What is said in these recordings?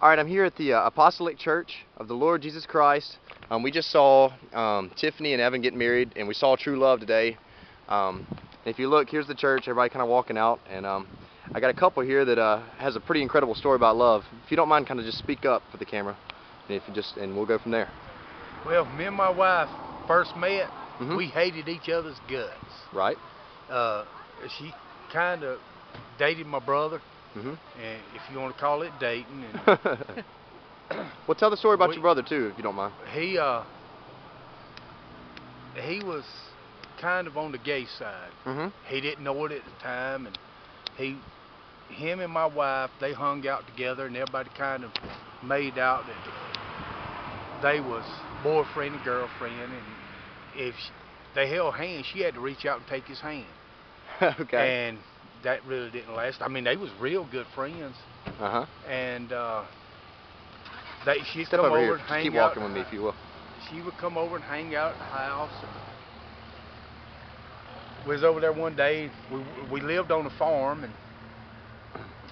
All right, I'm here at the Apostolic Church of the Lord Jesus Christ. We just saw Tiffany and Evan getting married, and we saw true love today. If you look, here's the church, everybody kind of walking out, and I got a couple here that has a pretty incredible story about love. If you don't mind, kind of just speak up for the camera, and we'll go from there. Well, me and my wife first met, we hated each other's guts. Right. She kind of dated my brother, and if you want to call it dating. And well, tell the story about your brother too, if you don't mind. He was kind of on the gay side. He didn't know it at the time, and him and my wife, they hung out together, and everybody kind of made out that they was boyfriend and girlfriend, and if they held hands, she had to reach out and take his hand. Okay. And that really didn't last. I mean, they was real good friends. And she'd come over and hang out. Keep walking with me, if you will. She would come over and hang out at the house. And we was over there one day. We lived on a farm, and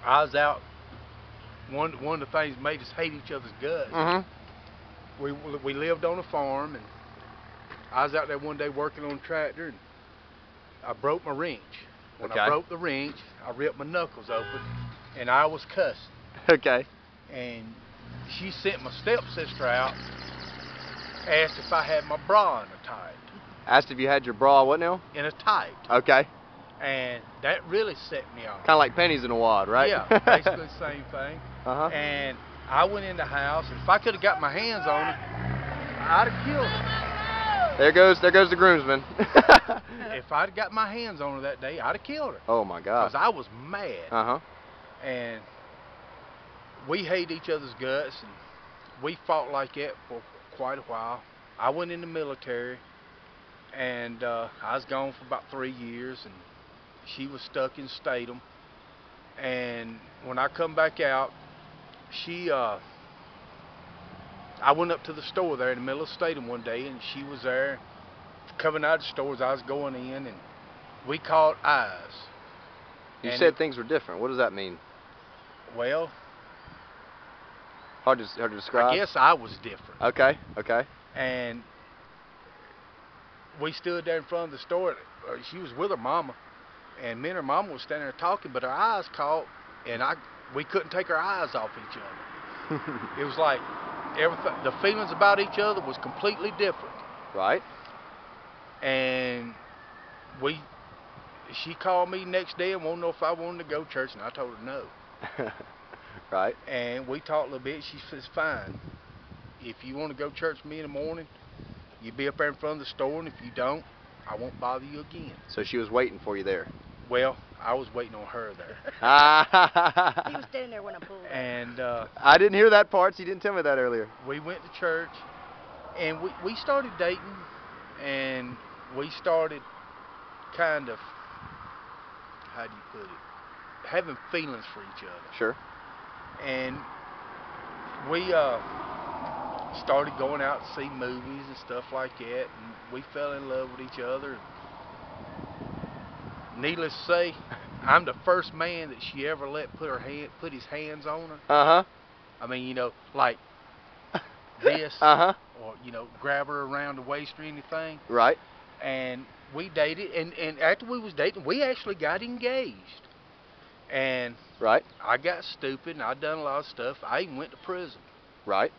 I was out. One of the things that made us hate each other's guts. We lived on a farm, and I was out there one day working on a tractor, and I broke my wrench. When I broke the wrench, I ripped my knuckles open, and I was cussing. Okay. And she sent my stepsister out, asked if I had my bra in a tight. Asked if you had your bra what now? In a tight. Okay. And that really set me off. Kind of like pennies in a wad, right? Yeah, basically the same thing. And I went in the house, and if I could have got my hands on her, I'd have killed her. There goes the groomsman. If I'd got my hands on her that day, I'd have killed her. Oh my God. Because I was mad. And we hate each other's guts, and we fought like that for quite a while. I went in the military, and I was gone for about 3 years, and she was stuck in Statham. And when I come back out, I went up to the store there in the middle of Statham one day, and she was there coming out of the store as I was going in, and we caught eyes. You said things were different. What does that mean? Well, hard to describe? I guess I was different. Okay. And we stood there in front of the store. She was with her mama, and me and her mama was standing there talking, but our eyes caught, and we couldn't take our eyes off each other. It was like everything, the feelings about each other was completely different. Right. And she called me next day and wanted to know if I wanted to go to church, and I told her no. Right. And we talked a little bit. She says, fine. If you want to go to church with me in the morning, you be up there in front of the store, and if you don't, I won't bother you again. So she was waiting for you there. Well, I was waiting on her there. He was standing there when I pulled up. And I didn't hear that part, so you didn't tell me that earlier. We went to church, and we started dating, and we started kind of, how do you put it, having feelings for each other. Sure. And we started going out to see movies and stuff like that, and we fell in love with each other. Needless to say, I'm the first man that she ever let put his hands on her. I mean, you know, like this, or you know, grab her around the waist or anything. Right. And we dated, and after we was dating, we actually got engaged. And I got stupid, and I done a lot of stuff. I even went to prison. Right.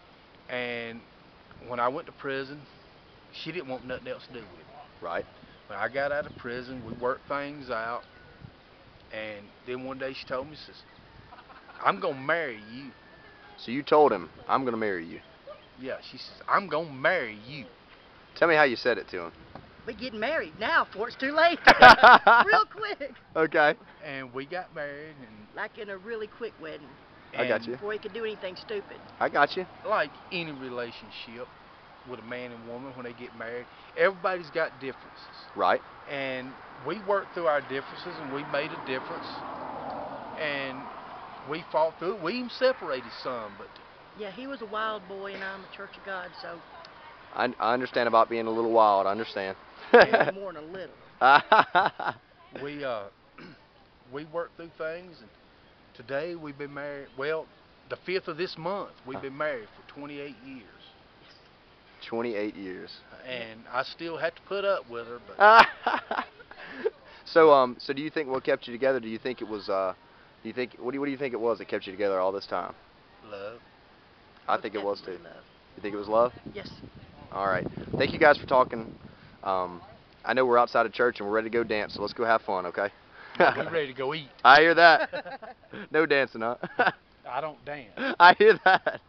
And when I went to prison, she didn't want nothing else to do with it. Right. When I got out of prison, we worked things out, and then one day she told me, says, I'm going to marry you. So you told him, I'm going to marry you? Yeah, she says, I'm going to marry you. Tell me how you said it to him. We're getting married now before it's too late. Real quick. Okay. And we got married. And like in a really quick wedding. I got you. Before he could do anything stupid. I got you. Like any relationship with a man and woman when they get married, everybody's got differences. Right. And we worked through our differences, and we made a difference. And we fought through it. We even separated some, but... Yeah, he was a wild boy, and I'm a Church of God, so... I understand about being a little wild. I understand. More than a little. We worked through things, and today we've been married. Well, the 5th of this month, we've been married for 28 years. 28 years. And I still have to put up with her, but So do you think what kept you together? Do you think it was what do you think it was that kept you together all this time? love. I think it was too. Definitely love. You think it was love? Yes. All right. Thank you guys for talking. I know we're outside of church and we're ready to go dance, so let's go have fun, okay? We're ready to go eat. I hear that. No dancing, huh? I don't dance. I hear that.